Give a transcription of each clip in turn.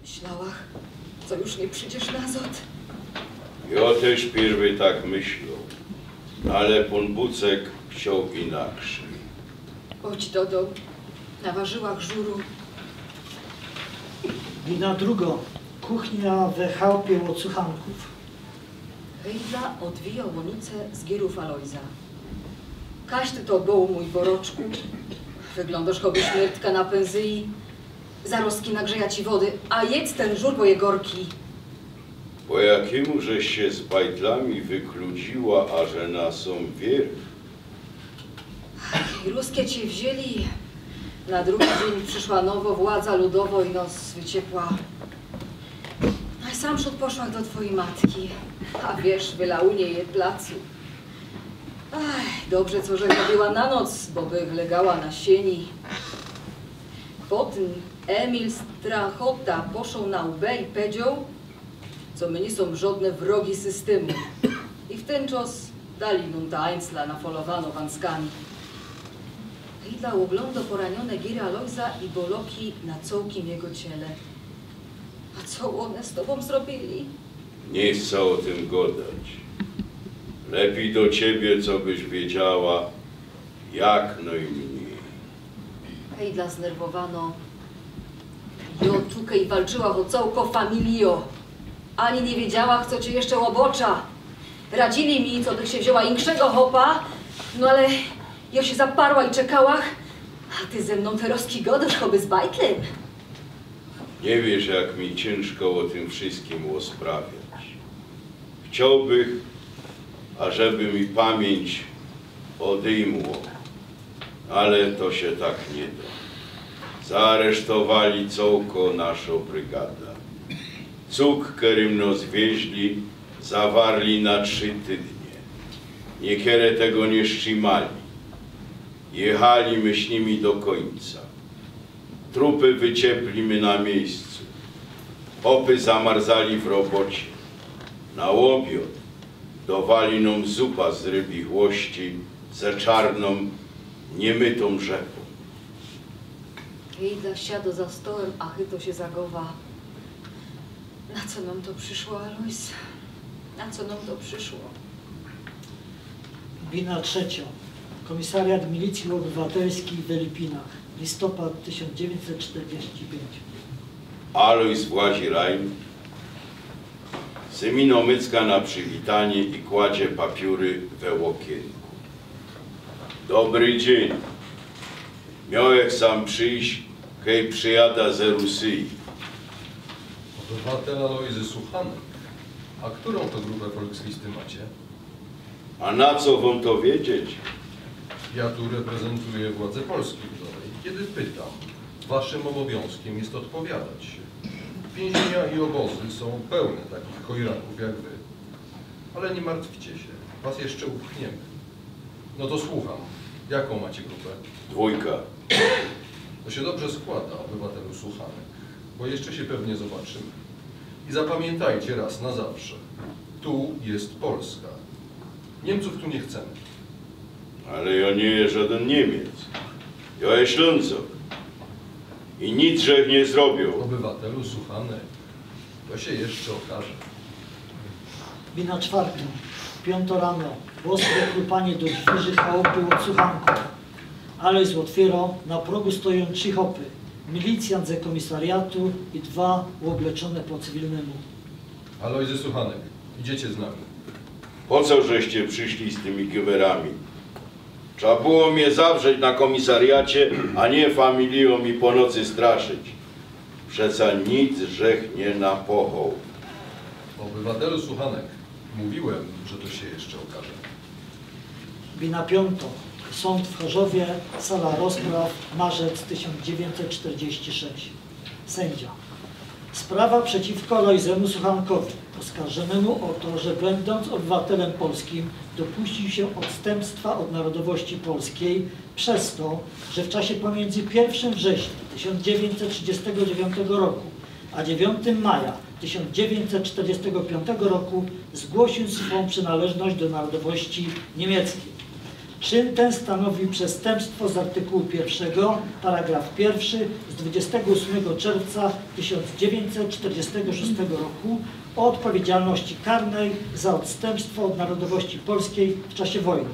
Myślałach, co już nie przyjdziesz nazad. Ja też pierwy tak myślał, ale pan Bucek chciał inaczej. Chodź, Dodo, na ważyłach żuru. Wina drugo. Kuchnia we chałupie Łocuchanków. Hejdla odwijał łonicę z gierów Alojza. Kaś ty to był, mój boroczku. Wyglądasz choby śmiertka na pęzyi. Zarostki nagrzeja ci wody, a jedz ten żur, bo je gorki. Po jakiemu żeś się z bajtlami wykludziła, a że na są wierch? I ruskie cię wzięli. Na drugi dzień przyszła nowo władza ludowo i nos wyciepła. A sam szut poszła do twojej matki. A wiesz, wylał nie je placu. Ach, dobrze, co że robiła na noc, bo by legała na sieni. Potem Emil Strachota poszł na łbę i powiedział, co my nie są żadne wrogi systemu. I w ten czas dali nam ta Einzla nafolowano wanskami. Hidla oglądał poranione giry Alojza i boloki na całkiem jego ciele. A co one z tobą zrobili? Nie chcę o tym gadać. Lepiej do ciebie, co byś wiedziała, jak najmniej. Hejdla znerwowano. Jo tukej walczyła o całko familio. Ani nie wiedziała, co cię jeszcze łobocza. Radzili mi, co bych się wzięła inkszego hopa, no ale ja się zaparła i czekała, a ty ze mną teroski godasz, choby z bajtlem. Nie wiesz, jak mi ciężko o tym wszystkim osprawiać. Chciałbych, ażeby mi pamięć odejmło, ale to się tak nie da. Zaaresztowali całko naszą brygadę. Cuk, którym nos wieźli, zawarli na 3 tydnie. Niekierę tego nie szczimali. Jechali my z nimi do końca. Trupy wycieplimy na miejscu. Hopy zamarzali w robocie. Na łobiot dowali nam zupa z rybich łości ze czarną, niemytą rzepą. Hejda siado za stołem, a chyto się zagowa. Na co nam to przyszło, Alojz? Na co nam to przyszło? Wina trzecia. Komisariat Milicji Obywatelskiej w Lipinach. Listopad 1945. Alojz włazi rajn, Semino mycka na przywitanie i kładzie papiury we łokienku. Dobry dzień. Miałek sam przyjść, hej przyjada ze Rusyi. Obywatel Alojzy Suchanek. A którą to grupę Volkslisty macie? A na co wam to wiedzieć? Ja tu reprezentuję władze Polski Ludowej. Kiedy pytam, waszym obowiązkiem jest odpowiadać się. Więzienia i obozy są pełne takich chojraków jak wy. Ale nie martwcie się, was jeszcze upchniemy. No to słucham. Jaką macie grupę? 2. To się dobrze składa, obywatelu Suchanek, bo jeszcze się pewnie zobaczymy. I zapamiętajcie raz na zawsze. Tu jest Polska. Niemców tu nie chcemy. Ale ja nie jest żaden Niemiec. Ja jest Ślązok. I nic żech nie zrobił. Obywatelu Suchanek, to się jeszcze okaże. Wina czwarta. 5 rano. Boskie klupanie do świeżych chałupy Łocuchanków. Alojz otwiero, na progu stoją 3 hopy. Milicjant ze komisariatu i 2 uobleczone po cywilnemu. Alojzy Suchanek, idziecie z nami. Po co żeście przyszli z tymi giwerami? Trzeba było mnie zawrzeć na komisariacie, a nie familią mi po nocy straszyć. Przeca nic żech nie napochoł. Obywatelu Suchanek, mówiłem, że to się jeszcze okaże. Wina 5. Sąd w Chorzowie, sala rozpraw, marzec 1946. Sędzia. Sprawa przeciwko Alojzemu Suchankowi, oskarżonemu o to, że będąc obywatelem polskim dopuścił się odstępstwa od narodowości polskiej przez to, że w czasie pomiędzy 1 września 1939 roku a 9 maja 1945 roku zgłosił swą przynależność do narodowości niemieckiej. Czyn ten stanowi przestępstwo z artykułu 1, paragraf 1 z 28 czerwca 1946 roku o odpowiedzialności karnej za odstępstwo od narodowości polskiej w czasie wojny.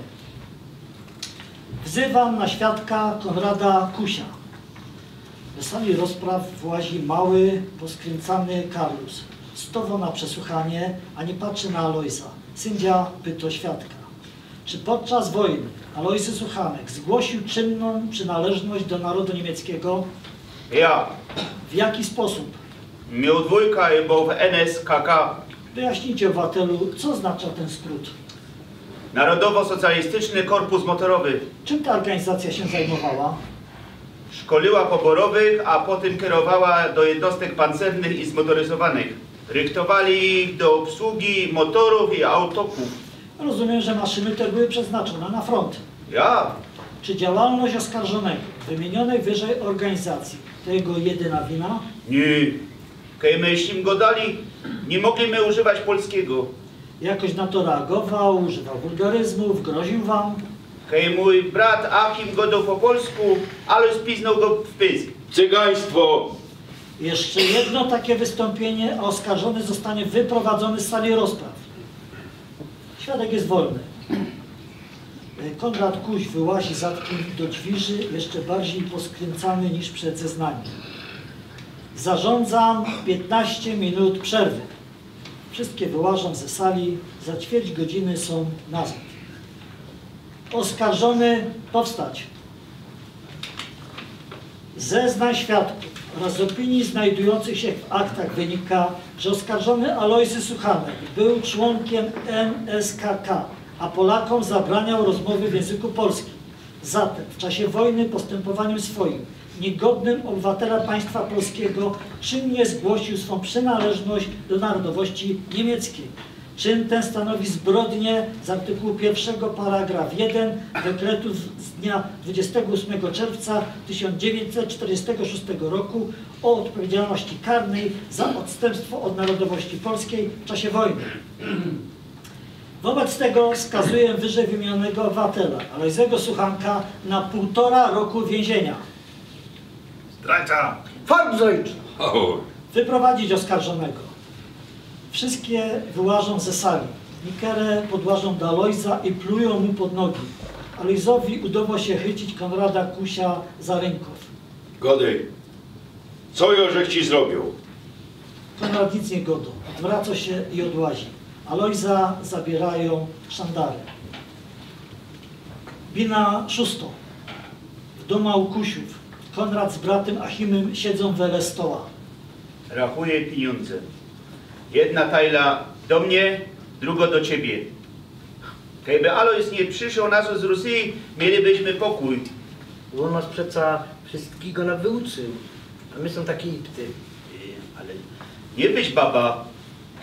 Wzywam na świadka Konrada Kusia. Do sali rozpraw włazi mały, poskręcany Karlus. Stowo na przesłuchanie, a nie patrzy na Alojza. Sędzia pyta świadka. Czy podczas wojny Alojzy Suchanek zgłosił czynną przynależność do narodu niemieckiego? Ja. W jaki sposób? Miał dwójka i był w NSKK. Wyjaśnijcie obywatelu, co oznacza ten skrót. Narodowo-Socjalistyczny Korpus Motorowy. Czym ta organizacja się zajmowała? Szkoliła poborowych, a potem kierowała do jednostek pancernych i zmotoryzowanych. Rychtowali ich do obsługi motorów i autoków. Rozumiem, że maszyny te były przeznaczone na front. Ja. Czy działalność oskarżonego wymienionej wyżej organizacji to jego jedyna wina? Nie. Kiedy myśmy go dali, nie mogliśmy używać polskiego. Jakoś na to reagował, używał wulgaryzmów, groził wam? Kiedy mój brat Achim go dał po polsku, ale spiznął go w pysk. Cygaństwo! Jeszcze jedno takie wystąpienie, a oskarżony zostanie wyprowadzony z sali rozpraw. Świadek jest wolny. Konrad Kuś wyłazi zatkiem do dźwiży, jeszcze bardziej poskręcany niż przed zeznaniem. Zarządzam 15 minut przerwy. Wszystkie wyłażą ze sali, za ćwierć godziny są nazad. Oskarżony powstać. Zeznań świadków oraz z opinii znajdujących się w aktach wynika, że oskarżony Alojzy Suchanek był członkiem NSKK, a Polakom zabraniał rozmowy w języku polskim. Zatem w czasie wojny postępowaniem swoim, niegodnym obywatela państwa polskiego, czynnie zgłosił swą przynależność do narodowości niemieckiej. Czyn ten stanowi zbrodnię z artykułu 1, paragraf 1 dekretu z dnia 28 czerwca 1946 roku o odpowiedzialności karnej za odstępstwo od narodowości polskiej w czasie wojny. Wobec tego skazuję wyżej wymienionego obywatela, Alojzego Suchanka, na 1,5 roku więzienia. Zdrajca! Farmzojcz! Wyprowadzić oskarżonego. Wszystkie wyłażą ze sali. Nikerę podłażą do Alojza i plują mu pod nogi. Alojzowi udało się chycić Konrada Kusia za rękaw. Godej, co Jożek ci zrobił? Konrad nic nie godo. Odwraca się i odłazi. Alojza zabierają szandary. Bina 6. W domu Kusiów. Konrad z bratem Achimem siedzą wele stoła. Rachuję pieniądze. Jedna tajla do mnie, druga do ciebie. Gdyby Alojz nie przyszedł nas z Rosji, mielibyśmy pokój. On nas przeca wszystkiego nas wyuczył. A my są takie ipty. Ale nie byś baba.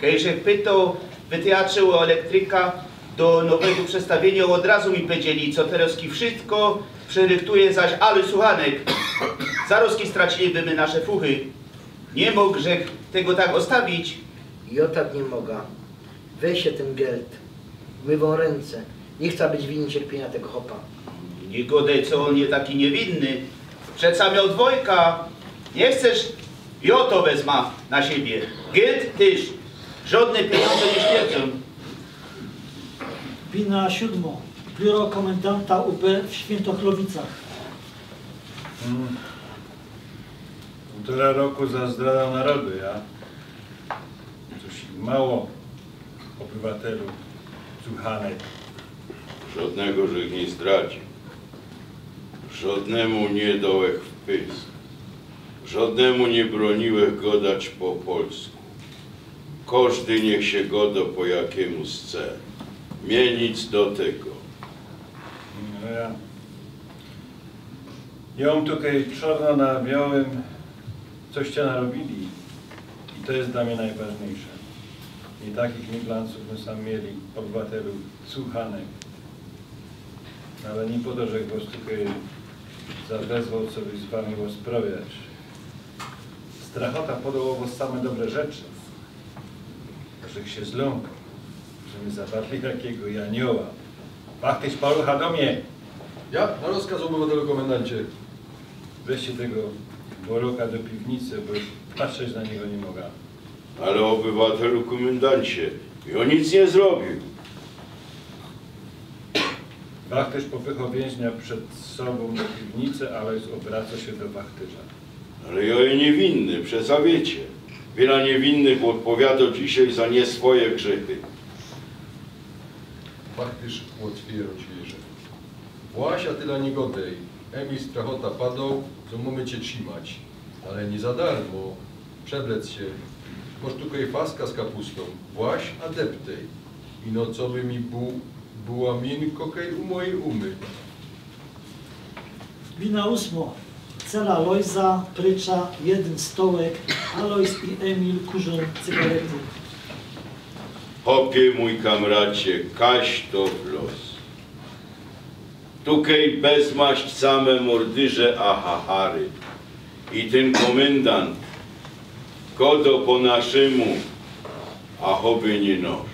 Kiedy pytał w teatrze o elektryka do nowego przestawienia, od razu mi powiedzieli, co teraz wszystko przerychtuje, zaś Alojz Suchanek. Zaroski stracilibyśmy nasze fuchy. Nie mógł tego tak ostawić. Ja tak nie mogę. Weź się ten geld. Umywam ręce. Nie chcę być winien cierpienia tego chopa. Nie godaj, co on nie taki niewinny. Przeca miał dwojga. Nie chcesz? Ja to wezmę na siebie. Geld tyż. Żadne pieniądze nie śmierdzą. Bina 7. Biuro komendanta UB w Świętochlowicach. 1,5 roku za zdradę narodu, ja? Cóż mało, obywatelu Suchanek. Żadnego, że ich nie zdradził. Żadnemu nie dałech w pysk. Żadnemu nie broniłech godać po polsku. Każdy niech się godo po jakiemu chce. Mnie nic do tego. No ja mam tutaj czarno na białym, coście narobili i to jest dla mnie najważniejsze. I takich migranców my sam mieli, obywatelu Suchanek. Ale nie po to, że go tutaj zawezwał, co by z wami go sprawiać. Strachota podałowo same dobre rzeczy. Że się zląkał, że my zawarli takiego janioła. Pachtyś palucha do mnie. Ja na rozkaz obywatelu komendancie. Weźcie tego Boroka do piwnicy, bo patrzeć na niego nie mogę. Ale obywatelu komendancie, on nic nie zrobił. Wachterz popychał więźnia przed sobą do piwnicy, ale obraca się do wachterza. Ale ja niewinny, przecież wiecie. Wiele niewinnych odpowiada dzisiaj za nie swoje grzechy. Wachtyż otwiera drzwi. Własia tyle niegodej. Emil strachota padał, co mamy cię trzymać. Ale nie za darmo. Przewlec się. Moż tutaj faska z kapustą. Właś adeptej. Ino co by mi była miękko kej u mojej umy. Wina 8. Cela Lojza, prycza, 1 stołek, Alojz i Emil kurzą cygarety. Hopie, mój kamracie, kaś to w los. Tukej bezmaść same mordyrze a hahary. I ten komendant, kodo po naszemu, a choby nie noż.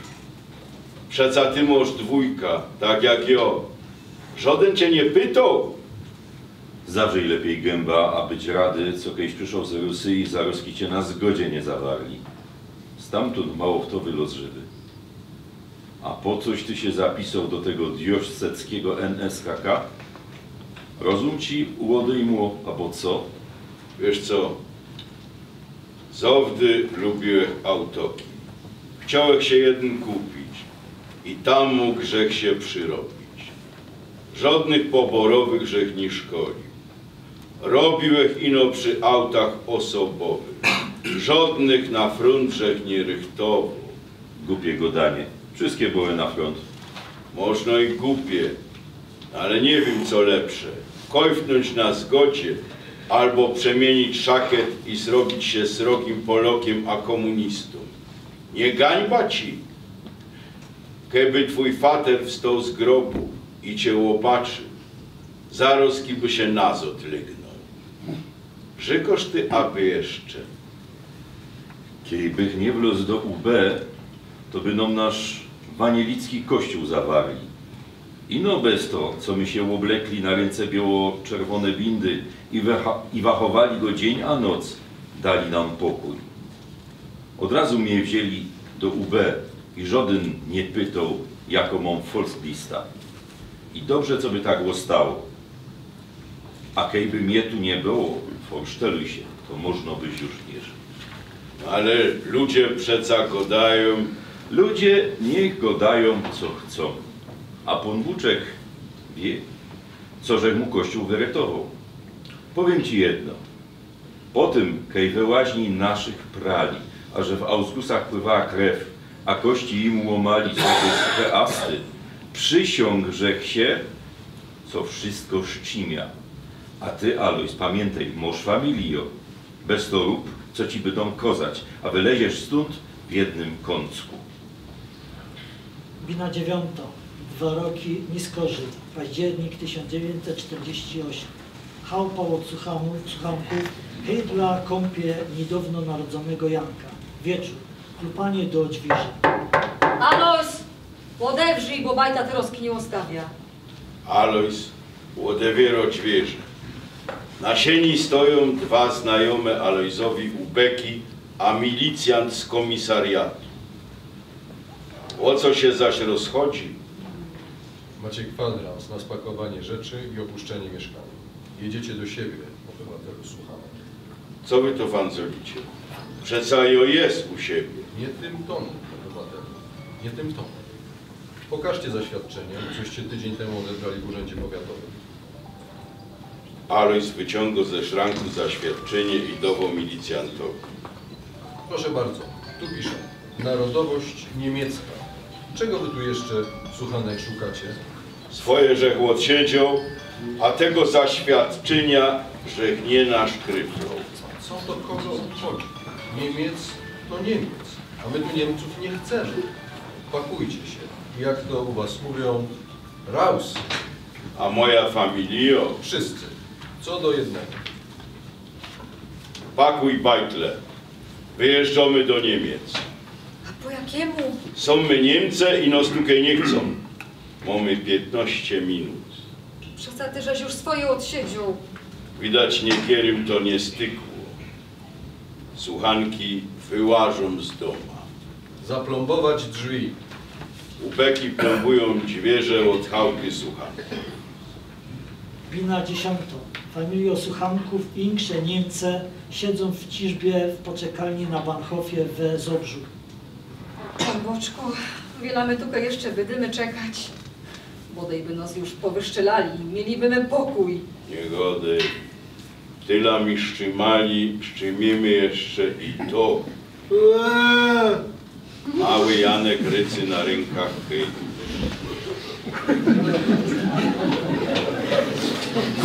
Przeca ty moż dwójka, tak jak ja. Żaden cię nie pytał. Zawrzyj lepiej gęba, a być rady, co kiedyś przyszło z Rusy i zaroski cię na zgodzie nie zawarli. Stamtąd mało kto wylos żywy. A po coś ty się zapisał do tego dioszceckiego NSKK? Rozum ci uodejmło, a po co? Wiesz co, zawdy lubiłem autoki. Chciałem się jeden kupić i tam mógł grzech się przyrobić. Żadnych poborowych grzech nie szkolił. Robiłem ino przy autach osobowych. Żadnych na front grzech nie rychtował. Głupie godanie. Wszystkie były na front. Można i głupie, ale nie wiem co lepsze. Kojfnąć na zgodzie albo przemienić szakiet i zrobić się srogim Polokiem a komunistą. Nie gańba ci. Keby twój fater wstał z grobu i cię łopaczył, zaroski by się nazot lygnął. Żykoż ty aby jeszcze. Kiejbych nie wlósł do UB, to by nam nasz wanielicki kościół zawarli. Ino bez to, co my się oblekli na ręce biało-czerwone windy i wachowali go dzień a noc, dali nam pokój. Od razu mnie wzięli do UB i żaden nie pytał, jaką mam Volkslista. I dobrze, co by tak stało. A kejby mnie tu nie było, forszteluj się, to można byś już nie żył. Ale ludzie przeca godają. Ludzie niech godają, co chcą. A pan Buczek wie, co że mu Kościół wyretował. Powiem ci jedno. Po tym, kej we łaźni naszych prali, a że w Ausgusach pływała krew, a kości im łomali sobie suche asty, przysiągrzech się, co wszystko szczimia. A ty, Alojz, pamiętaj, moż familio, bez to rób, co ci będą kozać, a wyleziesz stąd w jednym kącku. Wina 9. 2 roki Niskożyt, październik 1948. Chałupa od Suchamków, hej dla kąpie niedawno narodzonego Janka. Wieczór, klupanie do dźwiży. Alojz, odewrzyj, bo bajta teraz nie ostawia. Alojz łodewiero dźwierze. Na sieni stoją dwa znajome Alojzowi ubeki, a milicjant z komisariatu. O co się zaś rozchodzi? Macie kwadrans na spakowanie rzeczy i opuszczenie mieszkania. Jedziecie do siebie, obywatelu słuchamy. Co wy to fanzolicie? Przeca jo jest u siebie. Nie tym tonem, obywatelu. Nie tym tonem. Pokażcie zaświadczenie, coście tydzień temu odebrali w urzędzie powiatowym. Alojz wyciągał ze szranku zaświadczenie i dawał milicjantowi. Proszę bardzo, tu piszę. Narodowość niemiecka. Czego wy tu jeszcze, słuchanek, szukacie? Swoje żech odsiedział, a tego zaświadczenia żech nie naszkryptał. Co to kogo obchodzi? Niemiec to Niemiec, a my tu Niemców nie chcemy. Pakujcie się. Jak to u was mówią, raus. A moja familio, Wszyscy. Co do jednego. pakuj bajtle. Wyjeżdżamy do Niemiec. A po jakiemu? Są my Niemce i nos tutaj nie chcą. Mamy 15 minut. Przecież ty żeś już swoje odsiedził. Widać niekierym to nie stykło. Słuchanki wyłażą z doma. Zaplombować drzwi. Ubeki plombują dźwierze od chałupy słuchanki. Bina 10. Familio Suchanków i insze Niemce siedzą w ciżbie w poczekalni na Bahnhofie w Zobrzu. Pan Boczku, wielamy tutaj jeszcze będziemy czekać. Bodaj by nas już powyszczelali, mielibyśmy pokój. Niegody. Tyla mi szczymali, szczymimy jeszcze i to. Mały Janek rycy na rękach chyli.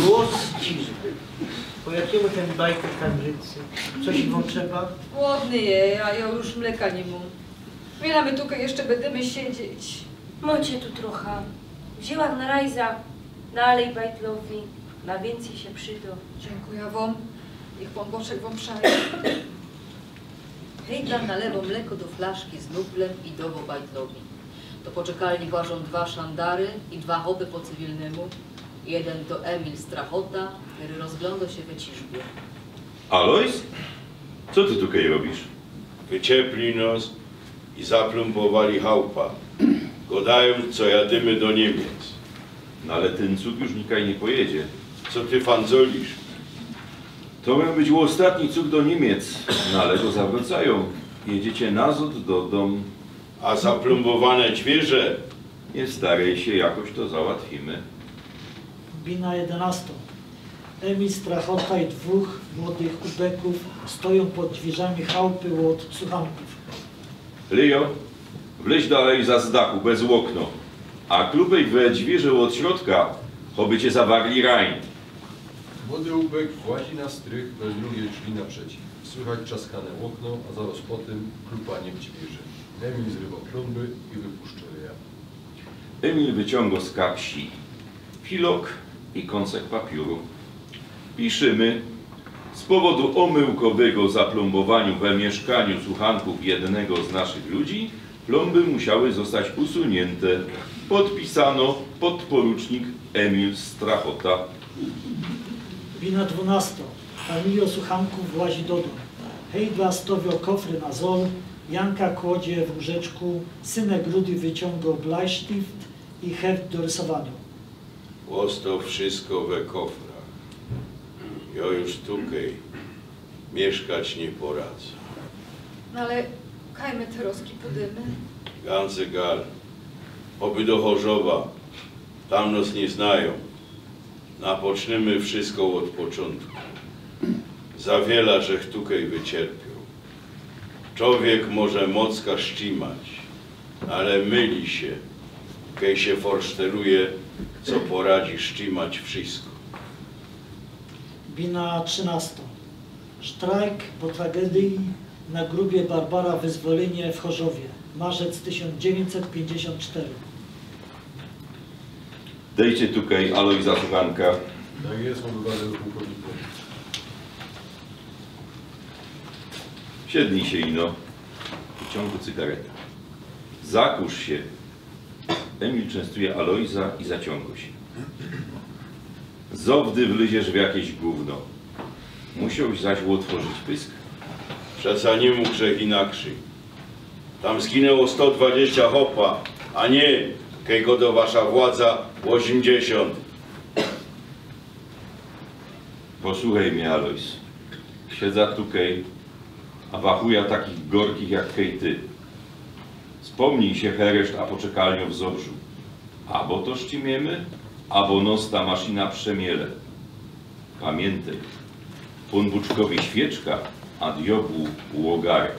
Głos ciszy. Po jakiemu ten bajkę tam rycy? Coś wam trzeba? Głodny je, a ja już mleka nie mam. Wielamy tutaj jeszcze będziemy siedzieć. Mocie tu trochę. Wzięłam na rajza, na alej bajtlowi, na więcej się przyda. Dziękuję wam. Niech pan Boczek wam przaje. Hejda nalewo mleko do flaszki z nublem i dowo bajtlowi. Do poczekalni włażą 2 szandary i 2 hopy po cywilnemu. Jeden to Emil Strachota, który rozgląda się we ciżbie. Alojz? Co ty tutaj robisz? Wyciepli nos i zaplumbowali chałupa. Godają, co jadymy do Niemiec. No ale ten cud już nikaj nie pojedzie. Co ty fanzolisz? To miał być ostatni cud do Niemiec, no ale go zawracają. Jedziecie nazad do dom. A zaplombowane dźwierze? Nie staraj się, jakoś to załatwimy. Bina 11. Emil Strachota i 2 młodych ubeków stoją pod drzwiami chałupy od Suchanków. Leo, wleź dalej za z dachu, bez okno. A klubej we dźwierze od środka, choby cię zawarli rań. Młody ubek włazi na strych, bez drugiej szli naprzeciw. Słychać trzaskane okno, a zaraz po tym klupanie w dźwierze. Emil zrywa plomby i wypuszcza ryja. Emil wyciąga z kapsi filok i kąsek papieru. Piszymy: z powodu omyłkowego zaplombowaniu we mieszkaniu Suchanków jednego z naszych ludzi, plomby musiały zostać usunięte. Podpisano podporucznik Emil Strachota. Bina 12. Familio Suchanków włazi do domu. Hejdla stawia kofry na zol, Janka kładzie w łóżeczku, synek Rudy wyciąga bleistift i heft do rysowania. Głos to wszystko we kofrach. Ja już tutaj mieszkać nie poradzę. No ale kajmy te roski podymy. Ganze gal. Oby do Chorzowa. Tam nas nie znają. Napoczniemy wszystko od początku. Za wiele, żech tukej wycierpiał. Człowiek może mocka szczimać, ale myli się, kej się forszteruje, co poradzi szczimać wszystko. Bina 13. Sztrajk po tragedii na grubie Barbara Wyzwolenie w Chorzowie. Marzec 1954. Dejcie tutaj Alojza Suchanka. Tak jest, obywatel pułkowniku. Siednij się ino. Wyciągu cygaretę. Zakurz się. Emil częstuje Alojza i zaciąga się. Zowdy wlyziesz w jakieś gówno. Musiałeś zaś otworzyć pysk. Przeca nie mógł grzech inaczej. Tam zginęło 120 hopa, a nie, kej go do wasza władza 80. Posłuchaj mnie, Alojz. Siedza tukej, a wachuja takich gorkich jak kej ty. Wspomnij się hereszt, a poczekalnią w Zobrzu. Abo to szcimiemy, abo nos ta maszyna przemiele. Pamiętaj, pan Buczkowi świeczka, a diobłu łogarek.